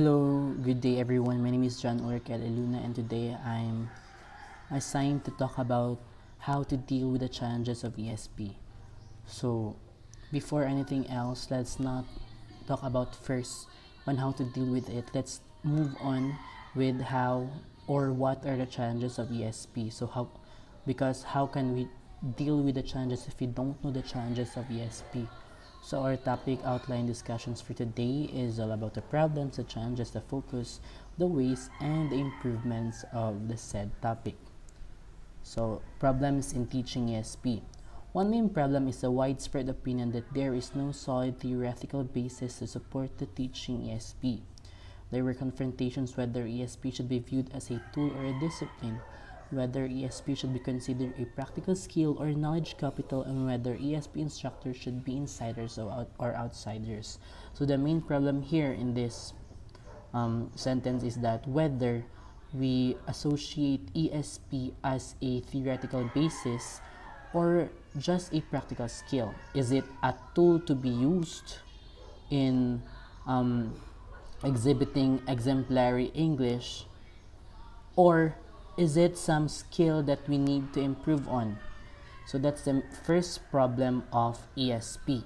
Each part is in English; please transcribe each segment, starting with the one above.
Hello, good day everyone. My name is John Orchid Luna, and today I'm assigned to talk about how to deal with the challenges of ESP. So, before anything else, let's not talk about first on how to deal with it. Let's move on with how or what are the challenges of ESP. Because how can we deal with the challenges if we don't know the challenges of ESP? So our topic outline discussions for today is all about the problems, the challenges, the focus, the ways, and the improvements of the said topic. So, problems in teaching ESP. One main problem is the widespread opinion that there is no solid theoretical basis to support the teaching ESP. There were confrontations whether ESP should be viewed as a tool or a discipline, whether ESP should be considered a practical skill or knowledge capital, and whether ESP instructors should be insiders or outsiders. So the main problem here in this sentence is that whether we associate ESP as a theoretical basis or just a practical skill. Is it a tool to be used in exhibiting exemplary English, or is it some skill that we need to improve on? So that's the first problem of ESP.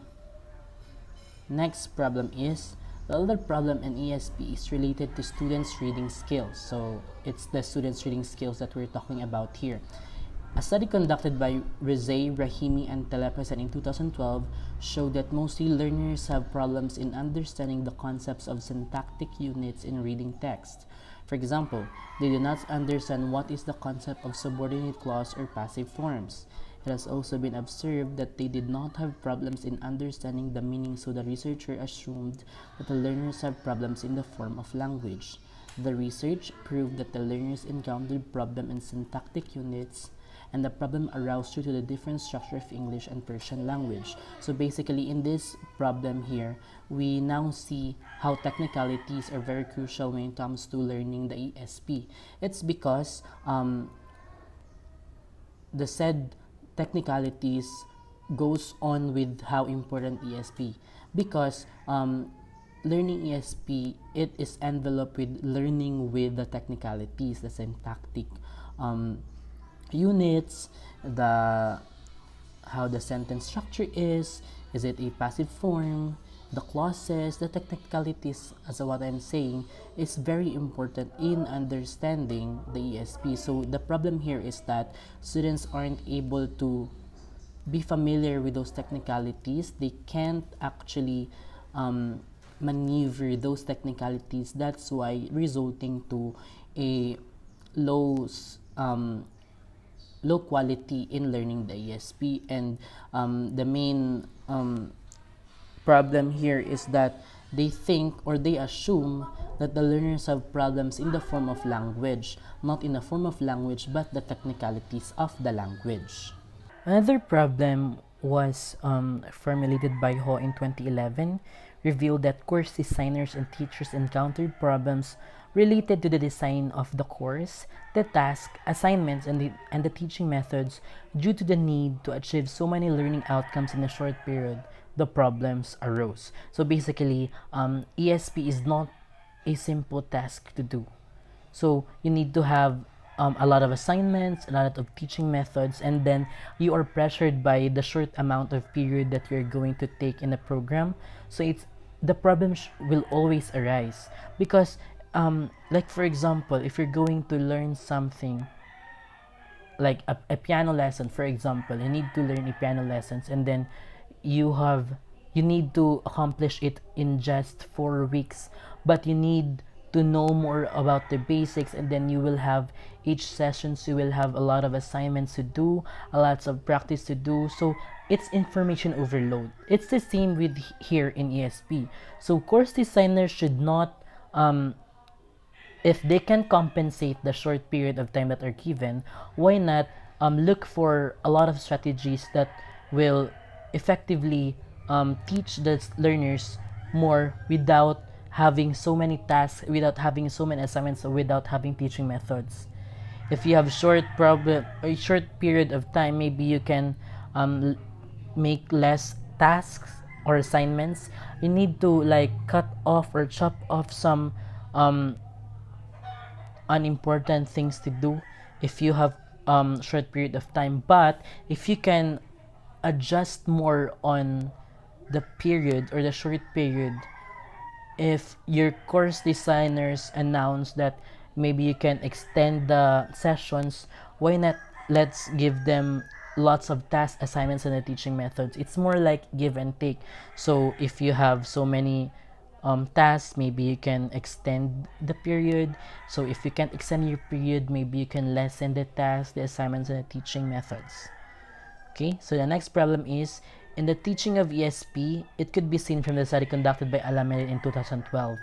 Next problem is the other problem in ESP is related to students' reading skills. So it's the students' reading skills that we're talking about here. A study conducted by Rizay, Rahimi, and Telepasan in 2012 showed that mostly learners have problems in understanding the concepts of syntactic units in reading text. For example, they do not understand what is the concept of subordinate clause or passive forms. It has also been observed that they did not have problems in understanding the meaning, so the researcher assumed that the learners have problems in the form of language. The research proved that the learners encountered problems in syntactic units, and the problem arose due to the different structure of English and Persian language. So basically, in this problem here, we now see how technicalities are very crucial when it comes to learning the ESP. It's because the said technicalities goes on with how important ESP, because learning ESP, it is enveloped with learning with the technicalities, the syntactic units, the how the sentence structure is it a passive form, the clauses, the technicalities, as what I'm saying, is very important in understanding the ESP. So the problem here is that students aren't able to be familiar with those technicalities. They can't actually maneuver those technicalities. That's why resulting to a low low quality in learning the ESP. And the main problem here is that they think or they assume that the learners have problems in the form of language, not in the form of language, but the technicalities of the language. Another problem was formulated by Ho in 2011, revealed that course designers and teachers encountered problems related to the design of the course, the task, assignments, and the teaching methods due to the need to achieve so many learning outcomes in a short period. The problems arose. So basically, ESP is not a simple task to do. So you need to have a lot of assignments, a lot of teaching methods, and then you are pressured by the short amount of period that you're going to take in a program. So it's the problems will always arise because, like for example, if you're going to learn something like a piano lesson, for example, you need to learn a piano lessons, and then you need to accomplish it in just 4 weeks, but you need to know more about the basics, and then you will have each sessions, you will have a lot of assignments to do, a lots of practice to do. So it's information overload. It's the same with here in ESP. So course designers should not, if they can compensate the short period of time that are given, why not look for a lot of strategies that will effectively teach the learners more without having so many tasks, without having so many assignments, or without having teaching methods. If you have a short period of time, maybe you can make less tasks or assignments. You need to like cut off or chop off some um, unimportant things to do if you have short period of time. But if you can adjust more on the period or the short period, if your course designers announce that maybe you can extend the sessions, why not let's give them lots of task assignments and the teaching methods. It's more like give and take. So if you have so many tasks, maybe you can extend the period. So if you can't extend your period, maybe you can lessen the tasks, the assignments, and the teaching methods. Okay, so the next problem is, in the teaching of ESP, it could be seen from the study conducted by Alameda in 2012.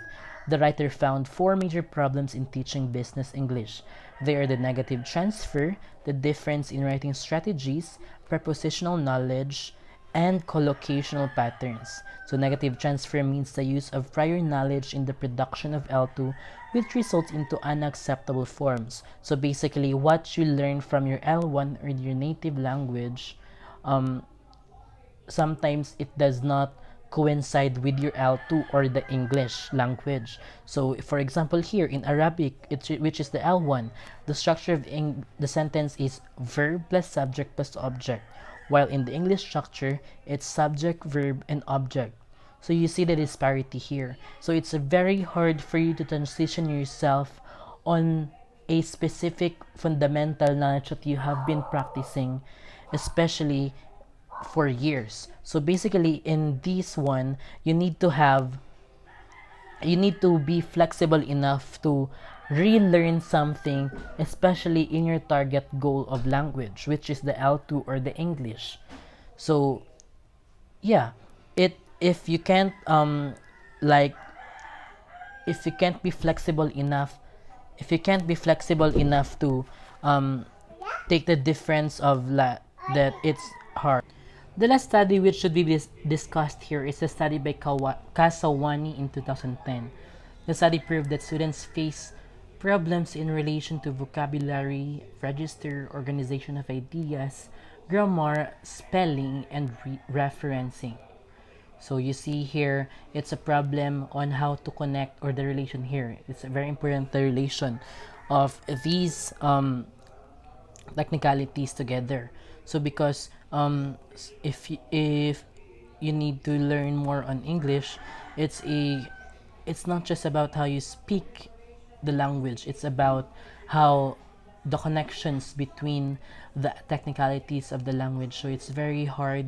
The writer found four major problems in teaching business English. They are the negative transfer, the difference in writing strategies, prepositional knowledge, and collocational patterns. So negative transfer means the use of prior knowledge in the production of L2, which results into unacceptable forms. So basically, what you learn from your L1 or your native language, um, sometimes it does not coincide with your L2 or the English language. So, for example, here in Arabic, which is the L1, the structure of the sentence is verb plus subject plus object, while in the English structure, it's subject, verb, and object. So you see the disparity here. So it's very hard for you to transition yourself on a specific fundamental knowledge that you have been practicing, especially for years. So basically in this one, you need to be flexible enough to relearn something, especially in your target goal of language, which is the L2 or the English. So yeah, it if you can't like if you can't be flexible enough to take the difference of that it's hard. The last study which should be discussed here is a study by Kasawani in 2010. The study proved that students face problems in relation to vocabulary, register, organization of ideas, grammar, spelling, and referencing. So you see here, it's a problem on how to connect, or the relation here. It's very important, the relation of these technicalities together. So because if you need to learn more on English, it's not just about how you speak the language. It's about how the connections between the technicalities of the language. So it's very hard,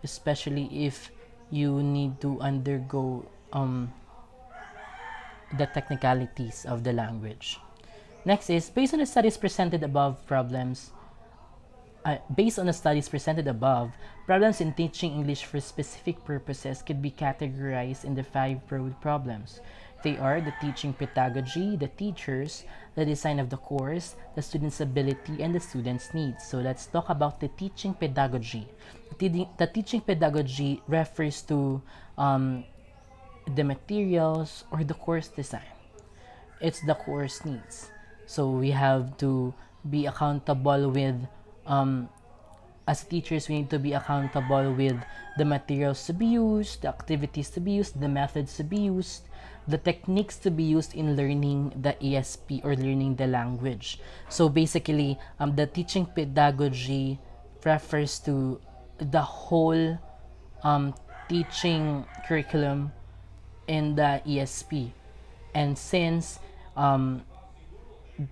especially if you need to undergo the technicalities of the language. Next is, based on the studies presented above, problems in teaching English for specific purposes could be categorized in the five broad problems. They are the teaching pedagogy, the teachers, the design of the course, the student's ability, and the student's needs. So let's talk about the teaching pedagogy. The teaching pedagogy refers to the materials or the course design. It's the course needs. So we have to be accountable with as teachers, we need to be accountable with the materials to be used, the activities to be used, the methods to be used, the techniques to be used in learning the ESP or learning the language. So basically, the teaching pedagogy refers to the whole teaching curriculum in the ESP. And since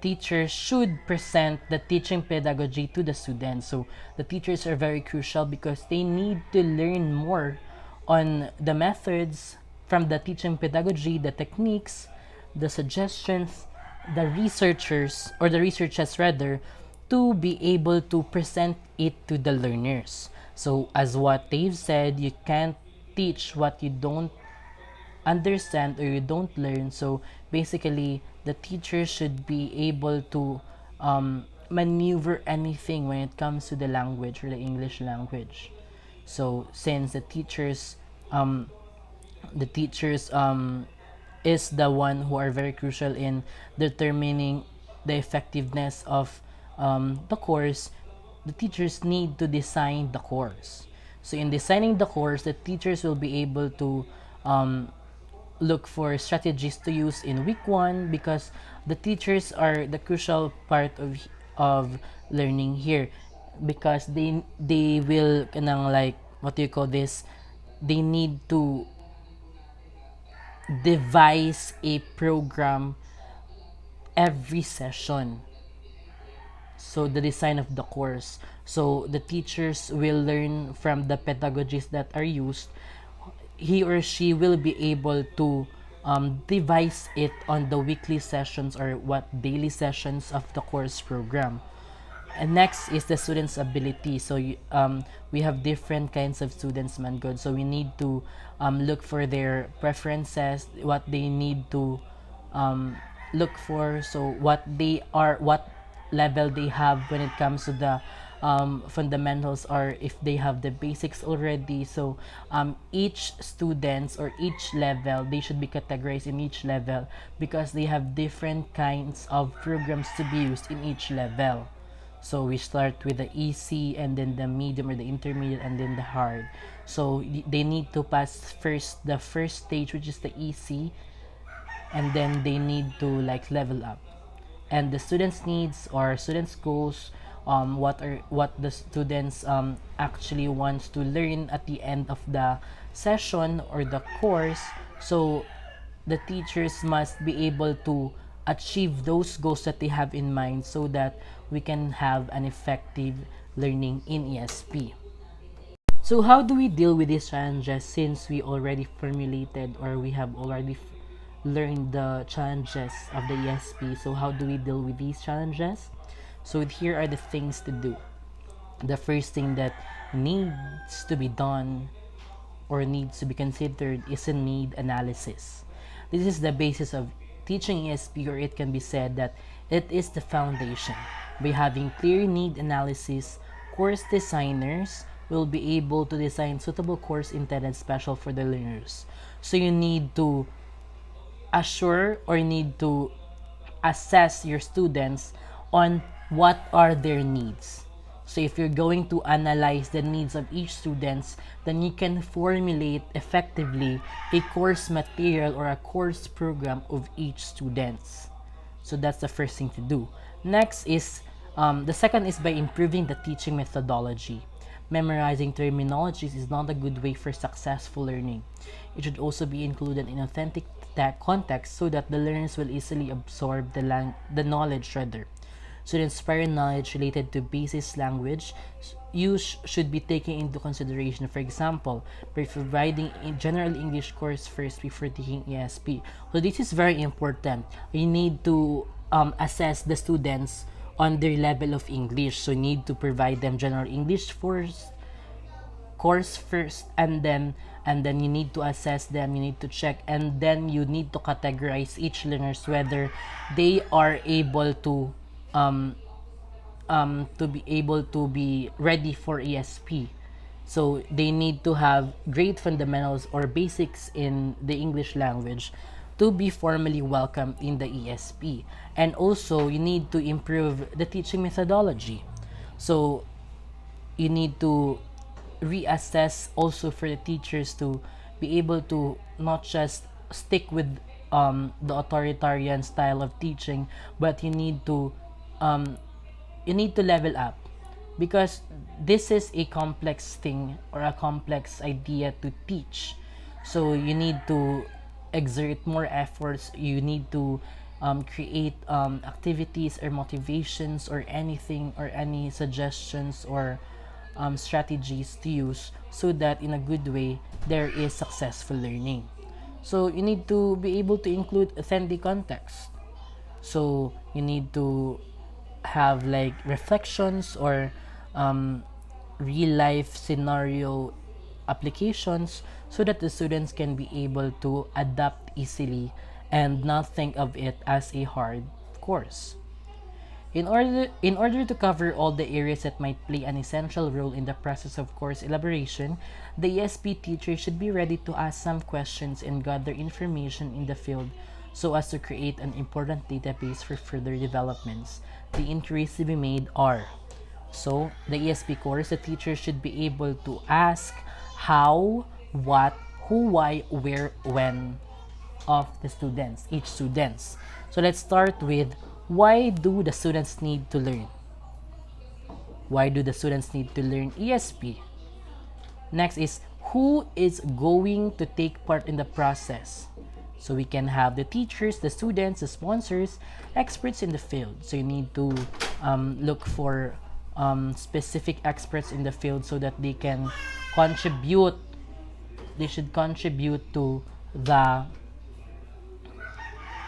teachers should present the teaching pedagogy to the students. So the teachers are very crucial because they need to learn more on the methods from the teaching pedagogy, the techniques, the suggestions, the researchers rather, to be able to present it to the learners. So as what Dave said, you can't teach what you don't understand or you don't learn. So basically, the teacher should be able to maneuver anything when it comes to the language or the English language. So since the teachers is the one who are very crucial in determining the effectiveness of the course, the teachers need to design the course. So in designing the course, the teachers will be able to look for strategies to use in week 1, because the teachers are the crucial part of learning here, because they will kanang like, what do you call this, they need to devise a program every session. So the design of the course, so the teachers will learn from the pedagogies that are used. He or she will be able to devise it on the weekly sessions or what daily sessions of the course program. And next is the students' ability. So we have different kinds of students, man good. So we need to look for their preferences, what they need to look for. So what they are, what level they have when it comes to the fundamentals, or if they have the basics already. So each students or each level, they should be categorized in each level, because they have different kinds of programs to be used in each level. So we start with the easy, and then the medium or the intermediate, and then the hard. So they need to pass first the first stage, which is the easy, and then they need to like level up. And the students' needs or students' goals, what the students actually wants to learn at the end of the session or the course. So the teachers must be able to achieve those goals that they have in mind, so that we can have an effective learning in ESP. So how do we deal with these challenges, since we already formulated, or we have already learned the challenges of the ESP? So how do we deal with these challenges? So here are the things to do. The first thing that needs to be done or needs to be considered is a need analysis. This is the basis of teaching ESP, or it can be said that it is the foundation. By having clear need analysis, course designers will be able to design suitable course intended special for the learners. So you need to assure, or need to assess your students on what are their needs. So if you're going to analyze the needs of each students, then you can formulate effectively a course material or a course program of each students. So that's the first thing to do. Next is the second is by improving the teaching methodology. Memorizing terminologies is not a good way for successful learning. It should also be included in authentic context, so that the learners will easily absorb the knowledge rather. So the inspired knowledge related to basis language should be taken into consideration. For example, by providing a general English course first before taking ESP. So this is very important. You need to assess the students on their level of English. So you need to provide them general English course first, and then you need to assess them, you need to check, and then you need to categorize each learners whether they are able to be able to be ready for ESP. So they need to have great fundamentals or basics in the English language to be formally welcomed in the ESP. And also you need to improve the teaching methodology. So you need to reassess also for the teachers to be able to not just stick with the authoritarian style of teaching, but you need to level up, because this is a complex thing or a complex idea to teach. So you need to exert more efforts. You need to create activities or motivations or anything, or any suggestions or strategies to use, so that in a good way there is successful learning. So you need to be able to include authentic context. So you need to have like reflections or real life scenario applications, so that the students can be able to adapt easily and not think of it as a hard course. In order to cover all the areas that might play an essential role in the process of course elaboration, the ESP teacher should be ready to ask some questions and gather information in the field, so as to create an important database for further developments. The inquiries to be made are: so the ESP course, the teacher should be able to ask how, what, who, why, where, when, of the students, each students. So let's start with, why do the students need to learn? Why do the students need to learn ESP? Next is, who is going to take part in the process? So we can have the teachers, the students, the sponsors, experts in the field. So you need to look for specific experts in the field so that they can contribute. They should contribute to the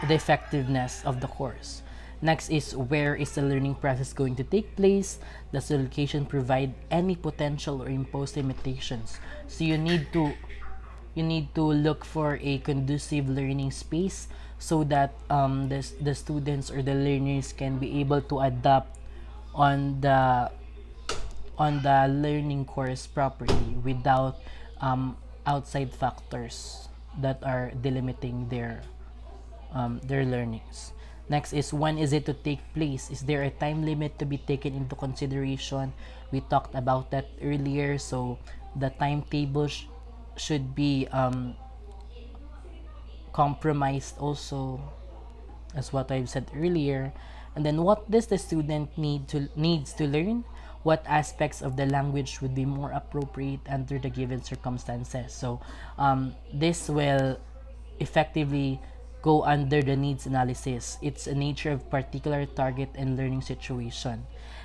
effectiveness of the course. Next is, where is the learning process going to take place? Does the location provide any potential or imposed limitations? So you need to look for a conducive learning space so that the students or the learners can be able to adapt on the learning course properly without outside factors that are delimiting their learnings. Next is, when is it to take place? Is there a time limit to be taken into consideration? We talked about that earlier. So the timetable should be compromised also, as what I've said earlier. And then, what does the student needs to learn? What aspects of the language would be more appropriate under the given circumstances? So this will effectively go under the needs analysis. It's a nature of particular target and learning situation.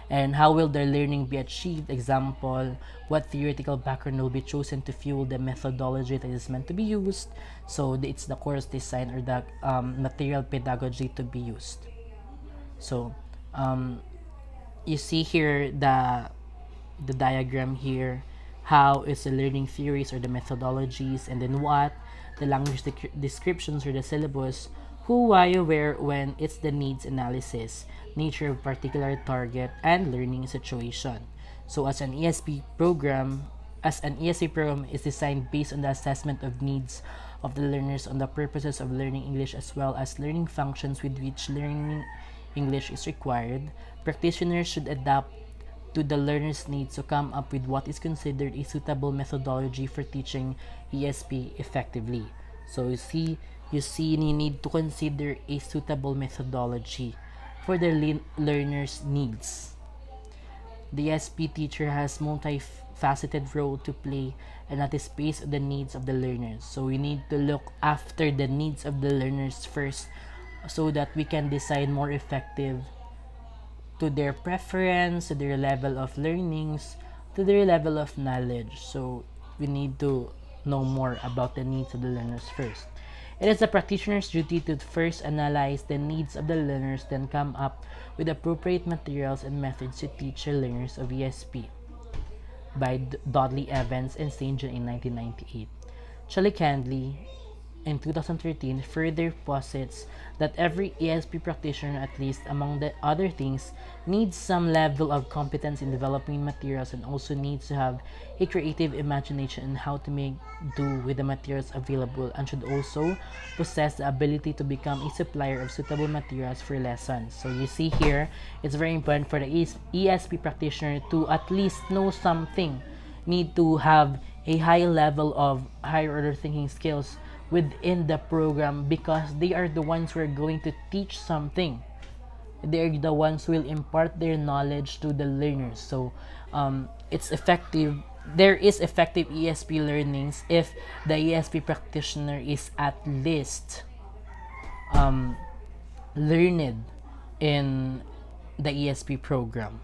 And how will their learning be achieved? Example, what theoretical background will be chosen to fuel the methodology that is meant to be used? So it's the course design or the material pedagogy to be used. So you see here the diagram here. How is the learning theories or the methodologies, and then what the language descriptions or the syllabus, who, why, where, when. It's the needs analysis, nature of particular target, and learning situation. So as an ESP program is designed based on the assessment of needs of the learners on the purposes of learning English as well as learning functions with which learning English is required, practitioners should adapt to the learner's needs to come up with what is considered a suitable methodology for teaching ESP effectively. So you need to consider a suitable methodology for the learner's needs. The ESP teacher has multifaceted role to play, and that is based on the needs of the learners. So we need to look after the needs of the learners first so that we can decide more effective to their preference, to their level of learnings, to their level of knowledge. So we need to know more about the needs of the learners first. It is the practitioner's duty to first analyze the needs of the learners, then come up with appropriate materials and methods to teach the learners of ESP. By Dudley Evans and St. John in 1998. Charlie Candley in 2013 further posits that every ESP practitioner, at least among the other things, needs some level of competence in developing materials and also needs to have a creative imagination in how to make do with the materials available, and should also possess the ability to become a supplier of suitable materials for lessons. So you see here, it's very important for the ESP practitioner to at least know something, need to have a high level of higher order thinking skills within the program, because they are the ones who are going to teach something. They are the ones who will impart their knowledge to the learners. So it's effective. There is effective ESP learnings if the ESP practitioner is at least learned in the ESP program.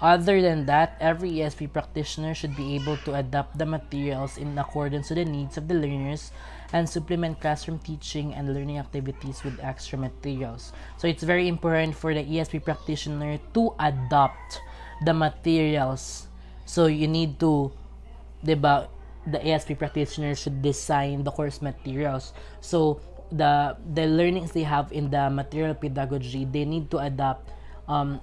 Other than that, every ESP practitioner should be able to adapt the materials in accordance to the needs of the learners and supplement classroom teaching and learning activities with extra materials. So it's very important for the ESP practitioner to adapt the materials. So you need to, diba, the ESP practitioner should design the course materials. So the learnings they have in the material pedagogy, they need to adapt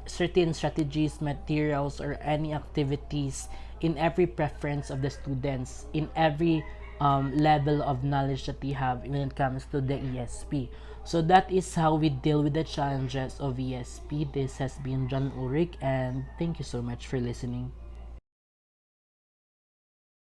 certain strategies, materials, or any activities in every preference of the students, in every level of knowledge that they have when it comes to the ESP. So that is how we deal with the challenges of ESP. This has been John Ulrich, and thank you so much for listening.